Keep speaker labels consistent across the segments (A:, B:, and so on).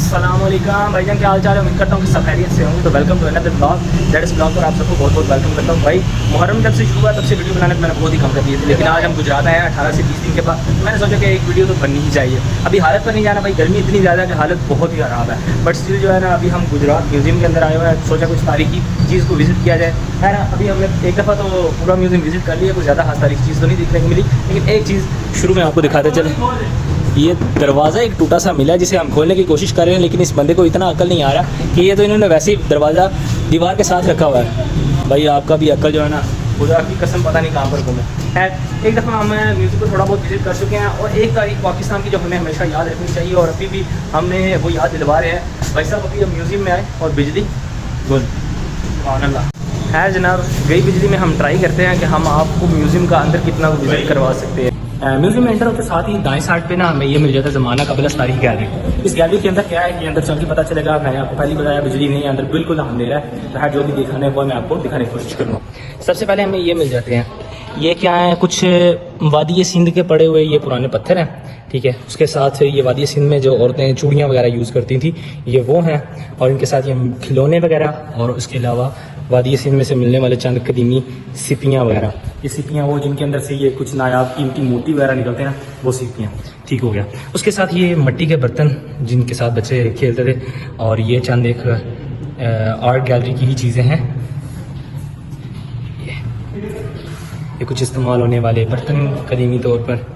A: अस्सलामुअलैकुम भाईजान, क्या हाल चाल है। उम्मीद करता हूँ कि सब खैरियत से होंगे। तो welcome to another blog, that इस ब्लॉग पर आप सबको बहुत बहुत वेलकम करता हूँ। भाई मुहर्रम जब से शुरू हुआ तब से वीडियो बनाने को मैंने बहुत ही कम कर दी थी, लेकिन आज हम गुजरात आए हैं 18 से 20 दिन के बाद। मैंने सोचा कि एक वीडियो तो बननी ही चाहिए। अभी हालत पर नहीं जाना भाई, गर्मी इतनी ज़्यादा कि हालत बहुत ही ख़राब है, बट स्टिल जो है ना, अभी हम गुजरात म्यूज़ियम के अंदर आए हुए हैं। सोचा कुछ तारीखी चीज़ को विजिट किया जाए, है ना। अभी हमने एक दफ़ा तो पूरा म्यूज़ियम विजिट कर लिया, कुछ ज़्यादा खास तारीखी चीज़ तो नहीं देखने को मिली, लेकिन एक चीज़ शुरू में आपको दिखाते चले। ये दरवाज़ा एक टूटा सा मिला है जिसे हम खोलने की कोशिश कर रहे हैं, लेकिन इस बंदे को इतना अकल नहीं आ रहा कि ये तो इन्होंने वैसे ही दरवाज़ा दीवार के साथ रखा हुआ है। भाई आपका भी अकल जो है ना, खुदा की कसम पता नहीं कहाँ पर घूमे है। एक दफ़ा हम म्यूज़ियम को थोड़ा बहुत विजिट कर चुके हैं, और एक तारीख पाकिस्तान की जो हमें हमेशा याद रखनी चाहिए, और अभी भी हमने वो याद दिलवा रहे हैं। भाई साहब अभी हम म्यूज़ियम में आए और बिजली गुल अल्लाह है जनाब, गई बिजली में हम ट्राई करते हैं कि हम आपको म्यूज़ियम का अंदर कितना विजिट करवा सकते हैं। म्यूज़ियम में एंटर होते साथ ही दाएं साइड पे ना हमें ये मिल जाता है ज़माना कबल तारीख गैलरी। इस गैलरी के अंदर क्या है कि अंदर चल के पता चलेगा। मैंने आपको पहले बताया बिजली नहीं है अंदर, बिल्कुल अंधेरा है। तो जो भी दिखाने वो मैं आपको दिखाने की कोशिश करूँगा। सबसे पहले हमें ये मिल जाते हैं, ये क्या है, कुछ वादी सिंध के पड़े हुए ये पुराने पत्थर हैं, ठीक है। उसके साथ ये वादी सिंध में जो औरतें चूड़ियाँ वगैरह यूज़ करती थी ये वो हैं, और इनके साथ ये खिलौने वगैरह, और उसके अलावा वादी सिंध में से मिलने वाले चंद कदीमी सिपियाँ वगैरह। ये सिपियाँ वो जिनके अंदर से ये कुछ नायाब कीमती मोती वगैरह निकलते हैं, वो सिपियाँ, ठीक हो गया। उसके साथ ये मिट्टी के बर्तन जिनके साथ बच्चे खेलते थे, और ये चंद एक आर्ट गैलरी की ही चीज़ें हैं। ये कुछ इस्तेमाल होने वाले बर्तन कदीमी तौर पर,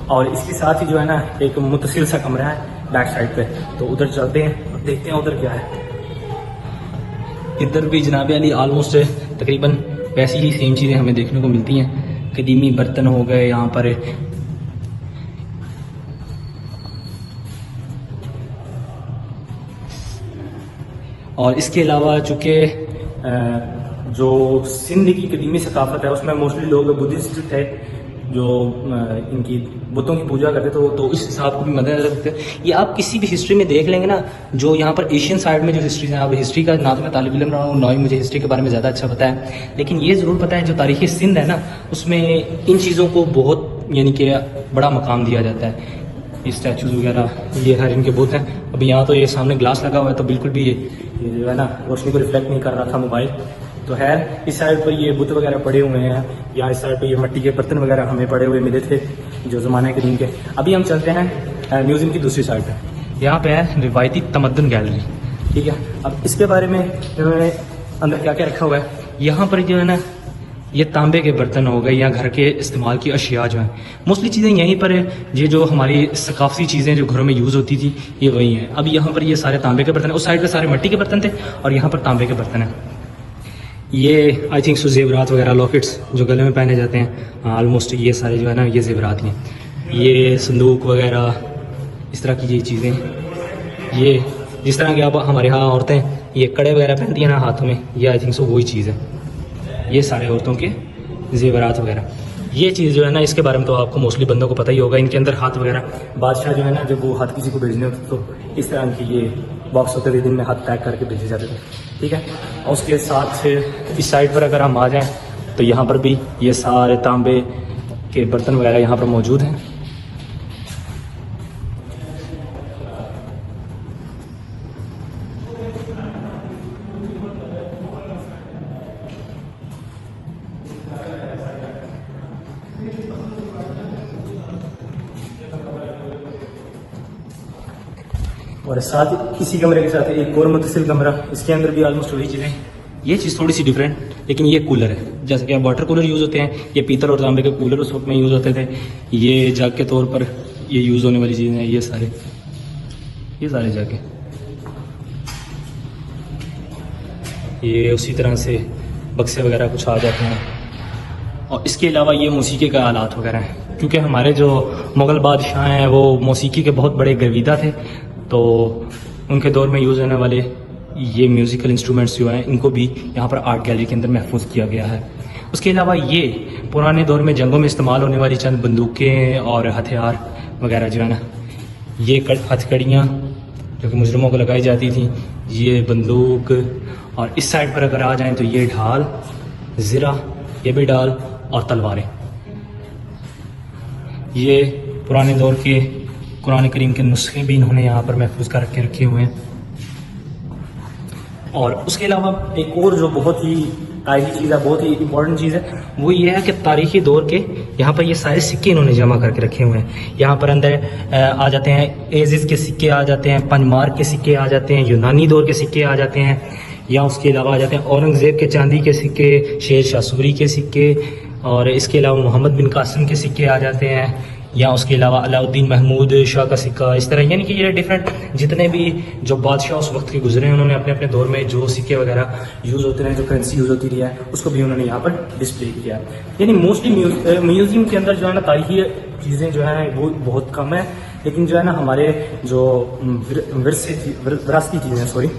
A: और इसके साथ ही जो है ना एक मुतसिल सा कमरा है बैक साइड पे। तो उधर चलते हैं और देखते हैं उधर क्या है। इधर भी जनाब अली आलमोस्ट तकरीबन वैसी ही सेम चीज़ें हमें देखने को मिलती हैं। कदीमी बर्तन हो गए यहाँ पर, और इसके अलावा चूँकि जो सिंध की कदीमी सकाफत है उसमें मोस्टली लोग बुद्धिस्ट थे जो इनकी बुतों की पूजा करते थे, तो इस हिसाब को भी मद्देनजर रखते हैं। ये आप किसी भी हिस्ट्री में देख लेंगे ना, जो यहाँ पर एशियन साइड में जो हिस्ट्री है, आप हिस्ट्री का ना तो मैं तालिब इल्म रहा हूँ, ना ही मुझे हिस्ट्री के बारे में ज़्यादा अच्छा पता है, लेकिन ये ज़रूर पता है जो तारीख़ सिंध है ना, उसमें इन चीज़ों को बहुत यानी कि बड़ा मकाम दिया जाता है। ये स्टैचूज़ वगैरह ये हर इनके बुत हैं। अभी यहाँ तो ये सामने ग्लास लगा हुआ है, तो बिल्कुल भी ये जो है ना रोशनी को रिफ्लेक्ट नहीं कर रहा था मोबाइल। तो है इस साइड पर ये बुत वगैरह पड़े हुए हैं, या इस साइड पर ये मिट्टी के बर्तन वगैरह हमें पड़े हुए मिले थे जो ज़माने कदीम के। अभी हम चलते हैं म्यूज़ियम की दूसरी साइड पर। यहाँ पे है रिवायती तमद्दुन गैलरी, ठीक है। अब इसके बारे में इन्होंने अंदर क्या क्या रखा हुआ है। यहाँ पर जो है ना ये तांबे के बर्तन हो गए, या घर के इस्तेमाल की अशिया जो हैं, मोस्टली चीज़ें यहीं पर है। ये जो हमारी सकाफती चीज़ें जो घरों में यूज़ होती थी ये वही हैं। अब यहाँ पर ये सारे तांबे के बर्तन हैं, उस साइड पर सारे मिट्टी के बर्तन थे, और यहाँ पर तांबे के बर्तन हैं। ये आई थिंक जेवरात वगैरह, लॉकेट्स जो गले में पहने जाते हैं, ऑलमोस्ट ये सारे जो है ना ये जेवरात हैं। ये संदूक वगैरह इस तरह की ये चीज़ें, ये जिस तरह की आप हमारे यहाँ औरतें ये कड़े वगैरह पहनती हैं ना हाथों में, ये आई थिंक वही चीज़ है। ये सारे औरतों के जेवरात वगैरह, ये चीज़ जो है ना इसके बारे में तो आपको मोस्टली बंदों को पता ही होगा। इनके अंदर हाथ वगैरह, बादशाह जो है ना जब वो हाथ किसी को भेजने होते तो इस तरह की ये बॉक्स होते थे, दिन में हाथ पैक करके भेजे जाते थे, ठीक है। और उसके साथ इस साइड पर अगर हम आ जाएं तो यहाँ पर भी ये सारे तांबे के बर्तन वगैरह यहाँ पर मौजूद हैं। और साथ इसी कमरे के साथ एक और मुतसिल कमरा, इसके अंदर भी ऑलमोस्ट वही चीज़ें। ये चीज़ थोड़ी सी डिफरेंट, लेकिन ये कूलर है। जैसे कि वाटर कूलर यूज़ होते हैं, ये पीतल और तांबे के कूलर उस वक्त में यूज़ होते थे। ये जग के तौर पर ये यूज़ होने वाली चीज़ें हैं। ये सारे जग, ये उसी तरह से बक्से वगैरह कुछ आ जाते हैं। और इसके अलावा ये मौसीकी के आलात वगैरह हैं, क्योंकि हमारे जो मुग़ल बादशाह हैं वो मौसीकी के बहुत बड़े गर्विदा थे, तो उनके दौर में यूज़ होने वाले ये म्यूज़िकल इंस्ट्रूमेंट्स जो हैं इनको भी यहाँ पर आर्ट गैलरी के अंदर महफूज किया गया है। उसके अलावा ये पुराने दौर में जंगों में इस्तेमाल होने वाली चंद बंदूकें और हथियार वगैरह जो है ना, ये हथकड़ियाँ जो कि मुजरमों को लगाई जाती थी, ये बंदूक। और इस साइड पर अगर आ जाएं तो ये ढाल, ज़िरा, ये भी ढाल, और तलवारें। ये पुराने दौर के कुरान करीम के नुस्खे भी इन्होंने यहाँ पर महफूज कर के रखे हुए हैं। और उसके अलावा एक और जो बहुत ही तारीखी चीज़ है, बहुत ही इंपॉर्टेंट चीज़ है, वो ये है कि तारीखी दौर के यहाँ पर ये सारे सिक्के इन्होंने जमा करके रखे हुए हैं। यहाँ पर अंदर आ जाते हैं एजिज़ के सिक्के आ जाते हैं, पंजमार के सिक्के आ जाते हैं, यूनानी दौर के सिक्के आ जाते हैं, या उसके अलावा आ जाते हैं औरंगज़ेब के चांदी के सिक्के, शेर शाह सूरी के सिक्के, और इसके अलावा मोहम्मद बिन कासिम के सिक्के आ जाते हैं, या उसके अलावा अलाउद्दीन महमूद शाह का सिक्का। इस तरह यानी कि ये डिफरेंट जितने भी जो बादशाह उस वक्त के गुजरे हैं, उन्होंने अपने अपने दौर में जो सिक्के वगैरह यूज़ होते रहे, जो करेंसी यूज़ होती रही है, उसको भी उन्होंने यहाँ पर डिस्प्ले किया है। यानी मोस्टली म्यूज़ियम के अंदर जो है ना तारीखी चीज़ें जो है वो बहुत कम है, लेकिन जो है ना हमारे जो विरासती चीज़ें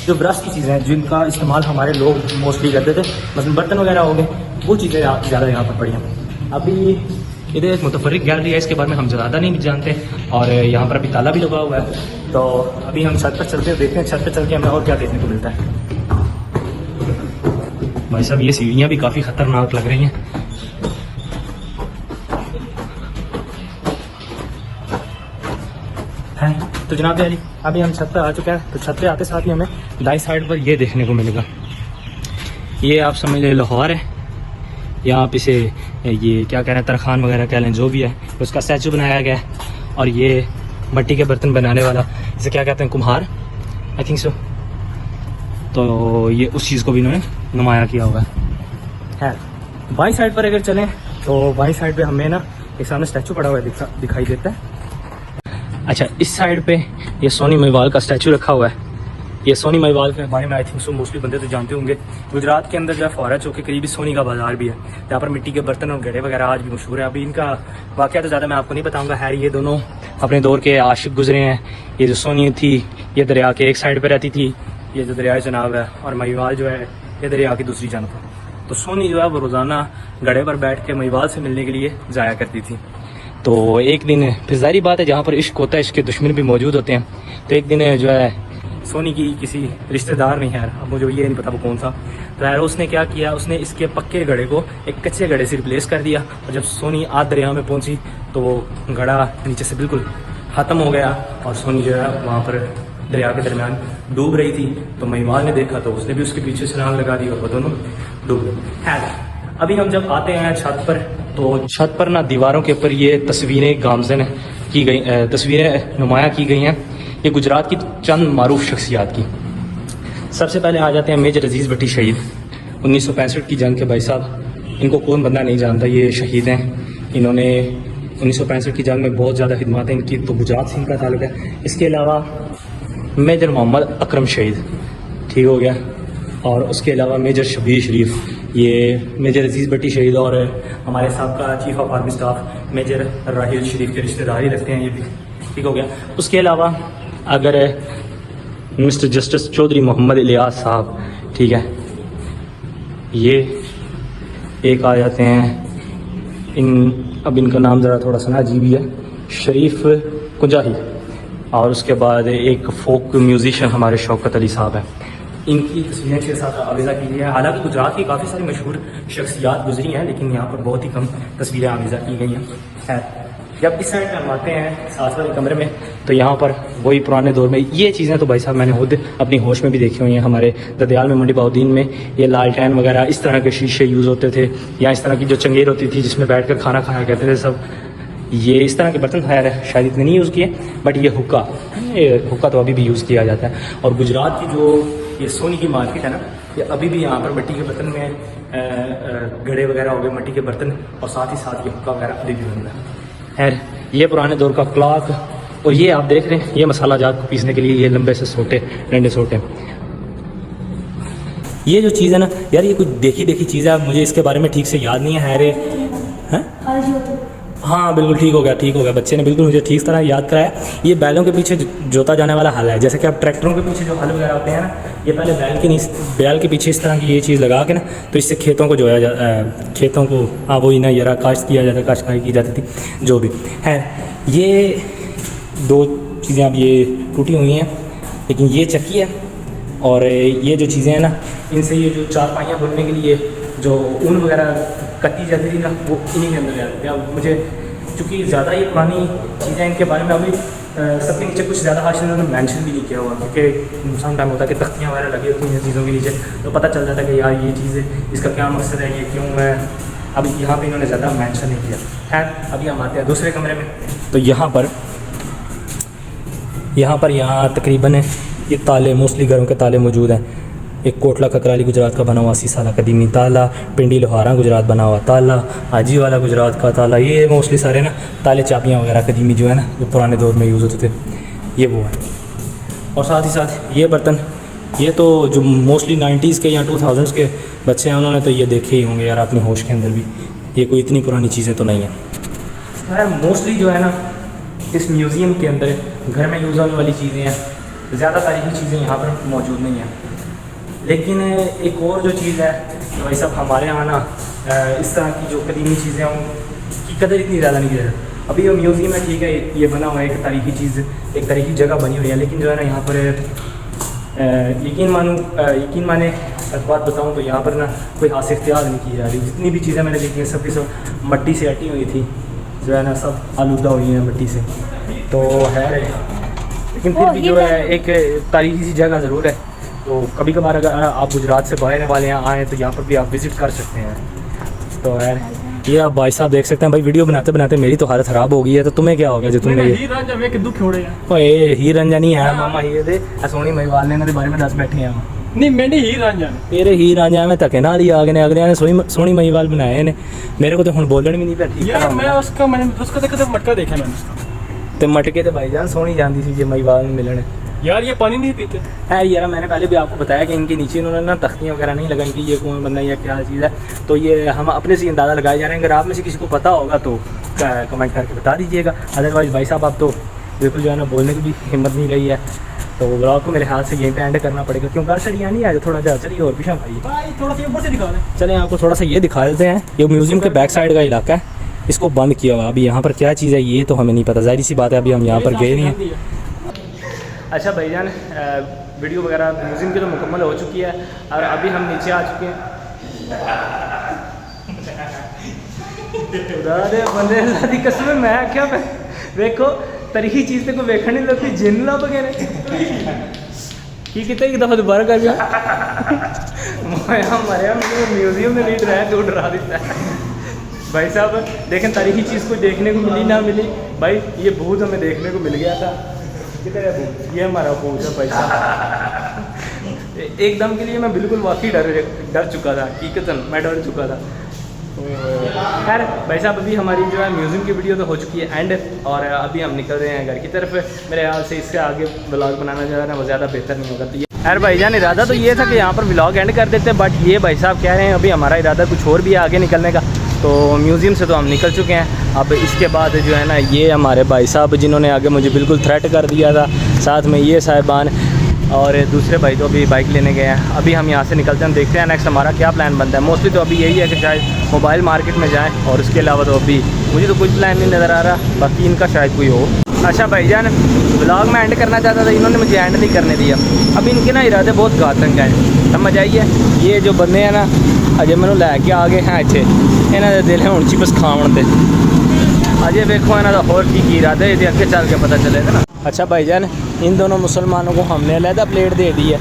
A: जो विरासती चीज़ें हैं जिनका इस्तेमाल हमारे लोग मोस्टली करते थे, मतलब बर्तन वगैरह हो गए, वो चीज़ें ज़्यादा यहाँ पर पड़ी हैं। अभी इधर एक मुतफर्रिक गैलरी है, इसके बारे में हम ज़्यादा नहीं जानते, और यहाँ पर अभी ताला भी लगा हुआ है। तो अभी हम छत पर चलते हैं, देखते हैं छत पर चल के हमें और क्या देखने को मिलता है। भाई साहब ये सीढ़ियाँ भी काफ़ी ख़तरनाक लग रही हैं। तो जनाब अली अभी हम छत पर आ चुके हैं। तो छत पे आते साथ ही हमें दाई साइड पर ये देखने को मिलेगा, ये आप समझ लें लाहौर है, यहाँ आप इसे ये क्या कह रहे हैं तरखान वगैरह कह लें, जो भी है, उसका स्टैचू बनाया गया है। और ये मिट्टी के बर्तन बनाने वाला, इसे क्या कहते हैं, कुम्हार, आई थिंक सो। तो ये उस चीज़ को भी इन्होंने नुमाया किया हुआ है। बाई साइड पर अगर चलें तो बाई साइड पे हमें ना एक सामने स्टैचू पड़ा हुआ दिखाई देता है। अच्छा, इस साइड पे ये सोनी महिवाल का स्टैचू रखा हुआ है। ये सोनी महिवाल के बारे में आई थिंक सो मोस्टली बंदे तो जानते होंगे। गुजरात के अंदर जो है फौरा चौक के करीब ही सोनी का बाजार भी है, जहाँ पर मिट्टी के बर्तन और घड़े वगैरह आज भी मशहूर है। अभी इनका वाक़या तो ज़्यादा मैं आपको नहीं बताऊंगा। है ये दोनों अपने दौर के आशिक गुजरे हैं। ये जो सोनी थी ये दरिया के एक साइड पर रहती थी, ये जो दरिया जनाब है, और महिवाल जो है ये दरिया की दूसरी जानब पर। तो सोनी जो है वो रोज़ाना घड़े पर बैठ के महिवाल से मिलने के लिए जाया करती थी। तो एक दिन फिर ज़ाहिर बात है जहाँ पर इश्क होता है, इसके दुश्मन भी मौजूद होते हैं। तो एक दिन जो है सोनी की किसी रिश्तेदार नहीं है, अब मुझे ये नहीं पता वो कौन सा, तो यार उसने क्या किया, उसने इसके पक्के घड़े को एक कच्चे घड़े से रिप्लेस कर दिया। और जब सोनी आध दरिया में पहुंची तो वो घड़ा नीचे से बिल्कुल ख़त्म हो गया, और सोनी जो है वहाँ पर दरिया के दरमियान डूब रही थी। तो महिवाल ने देखा तो उसने भी उसके पीछे छलांग लगा दी और वो दोनों डूब गए। है अभी हम जब आते हैं छत पर, तो छत पर ना दीवारों के ऊपर ये तस्वीरें गामज़न की गई, तस्वीरें नुमाया की गई हैं, ये गुजरात की चंद मारूफ शख्सियात की। सबसे पहले आ जाते हैं मेजर अजीज़ भट्टी शहीद, 1965 की जंग के भाई साहब। इनको कौन बंदा नहीं जानता, ये शहीद हैं। इन्होंने 1965 की जंग में बहुत ज़्यादा खिदमत है इनकी, तो गुजरात से इनका ताल्लुक है। इसके अलावा मेजर मोहम्मद अकरम शहीद, ठीक हो गया, और उसके अलावा मेजर शबीर शरीफ, ये मेजर अजीज़ भट्टी शहीद, और हमारे साहब का chief of army staff major Raheel Sharif के रिश्तेदार ही लगते हैं, ये भी ठीक हो गया। उसके अलावा अगर मिस्टर जस्टिस चौधरी मोहम्मद इलियास साहब, ठीक है, ये एक आ जाते हैं अब इनका नाम ज़रा थोड़ा सा ना अजीब ही है, शरीफ कुंजाही। और उसके बाद एक फोक म्यूजिशियन हमारे शौकत अली साहब हैं, इनकी तस्वीरें 6-7 आवेज़ा की गई है। हालांकि गुजरात की काफ़ी सारी मशहूर शख्सियात गुजरी हैं, लेकिन यहाँ पर बहुत ही कम तस्वीरें आवेज़ा की गई हैं। जब इस साइड हम आते हैं साथ वाले कमरे में, तो यहाँ पर वही पुराने दौर में ये चीज़ें तो भाई साहब मैंने खुद अपनी होश में भी देखी हुई हैं। हमारे ददयाल में मंडी बाउद्दीन में ये लालटेन वगैरह इस तरह के शीशे यूज़ होते थे, या इस तरह की जो चंगेर होती थी जिसमें बैठ कर खाना खाया करते थे सब, ये इस तरह के बर्तन खैर शायद इतने नहीं यूज़ किए, बट ये हुक्का तो अभी भी यूज़ किया जाता है। और गुजरात की जो ये सोनी की मार्केट है ना, ये अभी भी यहाँ पर मिट्टी के बर्तन में घड़े वगैरह हो गए, मिट्टी के बर्तन, और साथ ही साथ ये हुक्का वगैरह अभी भी बनता है। खैर ये पुराने दौर का क्लॉक, और ये आप देख रहे हैं ये मसाला जात को पीसने के लिए ये लंबे से सोटे, डंडे सोटे। ये जो चीज़ है ना यार, ये कुछ देखी चीज़ है, मुझे इसके बारे में ठीक से याद नहीं है। हाँ बिल्कुल ठीक हो गया, बच्चे ने बिल्कुल मुझे ठीक तरह याद कराया। ये बैलों के पीछे जोता जाने वाला हल है, जैसे कि आप ट्रैक्टरों के पीछे जो हल वगैरह होते हैं ना, ये पहले बैल के पीछे इस तरह की ये चीज़ लगा के ना, तो इससे खेतों को जोया खेतों को वही ना यारा काश्त किया जाता, काश्तकारी की जाती थी, जो भी है। ये दो चीज़ें अब ये टूटी हुई हैं, लेकिन ये चक्की है, और ये जो चीज़ें हैं ना, इनसे ये जो चारपाइयाँ बुनने के लिए जो ऊन वगैरह कटी जाती थी ना, वो इन्हीं के अंदर जाती थी। अब मुझे चूँकि ज़्यादा ये पुरानी चीज़ें इनके बारे में अभी सबके नीचे कुछ ज़्यादा हाशिर इन्होंने मैंशन भी नहीं किया हुआ, क्योंकि सम टाइम होता है कि तख्तियाँ वगैरह लगी होती हैं चीज़ों के नीचे, तो पता चल जाता है कि यार ये चीज़ इसका क्या मकसद है, ये क्यों है। अभी यहाँ पे इन्होंने ज़्यादा मेंशन नहीं किया। खैर अभी हम आते हैं दूसरे कमरे में। तो यहाँ पर तकरीबन ये ताले, मोस्टली घरों के ताले मौजूद हैं। एक कोटला ककराली गुजरात का बना हुआ 80 साल कदीमी ताला, पिंडी लोहारा गुजरात बना हुआ ताला, हाजी वाला गुजरात का ताला, ये मोस्टली सारे ना ताले चाबियाँ वगैरह कदीमी जो है ना, जो पुराने दौर में यूज़ होते थे, ये वो है। और साथ ही साथ ये बर्तन, ये तो जो मोस्टली 90s के या 2000s के बच्चे हैं उन्होंने तो ये देखे ही होंगे यार अपनी होश के अंदर भी, ये कोई इतनी पुरानी चीज़ें तो नहीं है। मोस्टली जो है ना इस म्यूज़ियम के अंदर घर में यूज़ होने वाली चीज़ें हैं, ज़्यादा तारीखी चीज़ें यहाँ पर मौजूद नहीं हैं। लेकिन एक और जो चीज़ है भाई साहब, हमारे यहाँ ना इस तरह की जो कदीमी चीज़ें हैं उनकी कदर इतनी ज़्यादा नहीं है। अभी ये म्यूज़ियम है, ठीक है, ये बना हुआ है एक तारीखी चीज़, एक तारीखी जगह बनी हुई है, लेकिन जो है ना यहाँ पर यकीन माने एक बात बताऊँ तो यहाँ पर ना कोई खास इख्तियार नहीं की जा रही। जितनी भी चीज़ें मैंने देखी हैं सब की सब मट्टी से अटी हुई थी, जो है ना सब आलूदा हुई हैं मट्टी से, तो है। लेकिन फिर भी जो है एक तारीखी सी जगह ज़रूर है। तो कभी कभार अगर आप गुजरात से बाहर वाले यहाँ आएँ तो यहाँ पर भी आप विज़िट कर सकते हैं। तो यार ये आप भाई साहब देख सकते हैं भाई, वीडियो बनाते बनाते मेरी तो हालत ख़राब हो गई है। तो तुम्हें क्या हो गया जो तुमने हीर रंजा नहीं है मामा, ये दे सोनी महिवाल ने इन्होंने बारे में दस बैठे हैं
B: नहीं मैंने हीर रांझा
A: तेरे हीर रांझा में धक्के नाल ही आ गए अगले ने सोनी महिवाल बनाए ने, मेरे को तो हुण बोलण भी नहीं पिया ठीक
B: यार। मैं उसका तो मटका देखा मैंने उसका,
A: तो मटके तो भाईजान सोनी जाती थी जो महिवाल में मिलने।
B: यार ये पानी नहीं पीते
A: है यार, मैंने पहले भी आपको बताया कि इनके नीचे इन्होंने ना तख्तियाँ वगैरह नहीं लगाई कि ये कौन बंदा या क्या चीज़ है। तो ये हम अपने से अंदाज़ा लगाए जा रहे हैं। अगर आप में से किसी को पता होगा तो कमेंट करके बता दीजिएगा। अदरवाइज़ भाई साहब आप तो बिल्कुल जो है ना बोलने की भी हिम्मत नहीं रही है। तो ब्लॉग को मेरे हाथ से यहीं पे एंड करना पड़ेगा, क्योंकि घर सड़िया नहीं आया थोड़ा सा चलिए और पीछा भाई
B: थोड़ा सा ऊपर से दिखा दें।
A: चलें आपको थोड़ा सा ये दिखा देते हैं। ये म्यूज़ियम के बैक साइड का इलाका है, इसको बंद किया हुआ। अभी यहाँ पर क्या चीज़ है ये तो हमें नहीं पता, ज़ाहिर सी बात है अभी हम यहाँ पर गए नहीं हैं। अच्छा भाईजान, वीडियो वगैरह म्यूज़ियम की तो मुकम्मल हो चुकी है और अभी हम नीचे आ चुके हैं। बंदे अल्लाह दी कसम मैं क्या देखो तरीकी चीज़ को वेखण नहीं लगती, जिन ला वगैरह की कितने एक दफ़ा दोबारा कर गया मरिया म्यूज़ियम में नहीं डराया तो डरा देता है भाई साहब। देखें तारीखी चीज़ को देखने को मिली ना मिली भाई, ये भूत हमें देखने को मिल गया था। किधर है भूत? ये हमारा भूत है भाई साहब। एकदम के लिए मैं बिल्कुल वाकई डर चुका था, हकीकतन मैं डर चुका था। खैर भाई साहब अभी हमारी जो है म्यूज़ियम की वीडियो तो हो चुकी है एंड, और अभी हम निकल रहे हैं घर की तरफ। मेरे ख्याल से इससे आगे व्लॉग बनाना जो है ना वो ज़्यादा बेहतर नहीं होगा। तो ये खैर भाईजान इरादा तो ये था कि यहाँ पर व्लॉग एंड कर देते, बट ये भाई साहब कह रहे हैं अभी हमारा इरादा कुछ और भी है आगे निकलने का। तो म्यूज़ियम से तो हम निकल चुके हैं। अब इसके बाद जो है ना ये हमारे भाई साहब जिन्होंने आगे मुझे बिल्कुल थ्रेट कर दिया था, साथ में ये साहिबान और दूसरे भाई तो अभी बाइक लेने गए हैं। अभी हम यहाँ से निकलते हैं, देखते हैं नेक्स्ट हमारा क्या प्लान बनता है। मोस्टली तो अभी यही है कि शायद मोबाइल मार्केट में जाएं, और उसके अलावा तो अभी मुझे तो कोई प्लान नहीं नज़र आ रहा, बाकी इनका शायद कोई हो। अच्छा भाईजान व्लॉग में एंड करना चाहता था, इन्होंने मुझे एंड नहीं करने दिया। अभी इनके ना इरादे बहुत घातक हैं, समझ आइए। ये जो बंदे हैं ना अजय मैनू लैके आ गए हैं इतने, इन्हों के दिल है हूँ चिप्स खावन दे। अजय देखो इन्हों का होर की इरादे ये अगे चल के पता चलेगा ना। अच्छा भाईजान इन दोनों मुसलमानों को हमने अलहदा प्लेट दे दी है,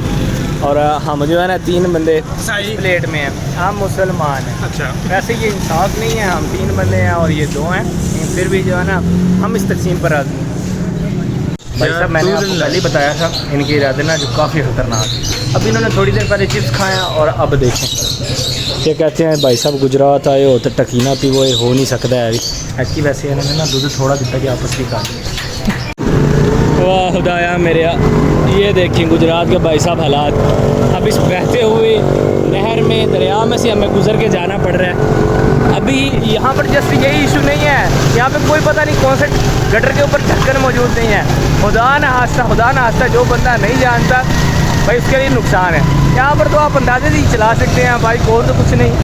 A: और हम जो है ना 3 बंदे प्लेट में हैं, हम मुसलमान हैं।
B: अच्छा
A: वैसे ये इंसाफ नहीं है, हम 3 बंदे हैं और ये 2 हैं, लेकिन फिर भी जो है ना हम इस तकसीम पर राज़ी हैं। भाई साहब मैंने आपको पहले ही बताया था इनके इरादे ना जो काफ़ी ख़तरनाक। अब इन्होंने थोड़ी देर पहले चिप्स खाया और अब देखें ये कहते हैं भाई साहब गुजरात आए हो तो टकीना पीवो, ये हो नहीं सकता है। ऐसी वैसे इन्होंने ना दूध थोड़ा दिता कि आपस की खा वाह खुदाया मेरे, ये देखें गुजरात के भाई साहब हालात। अब इस बहते हुए नहर में दरिया में से हमें गुजर के जाना पड़ रहा है। अभी यहाँ पर जस्ट यही इशू नहीं है, यहाँ पे कोई पता नहीं कौन से गटर के ऊपर ढक्कन मौजूद नहीं है। खुदा न हादसा जो बंदा नहीं जानता भाई उसके लिए नुकसान है। यहाँ पर तो आप अंदाजे से ही चला सकते हैं भाई, कोई तो कुछ नहीं।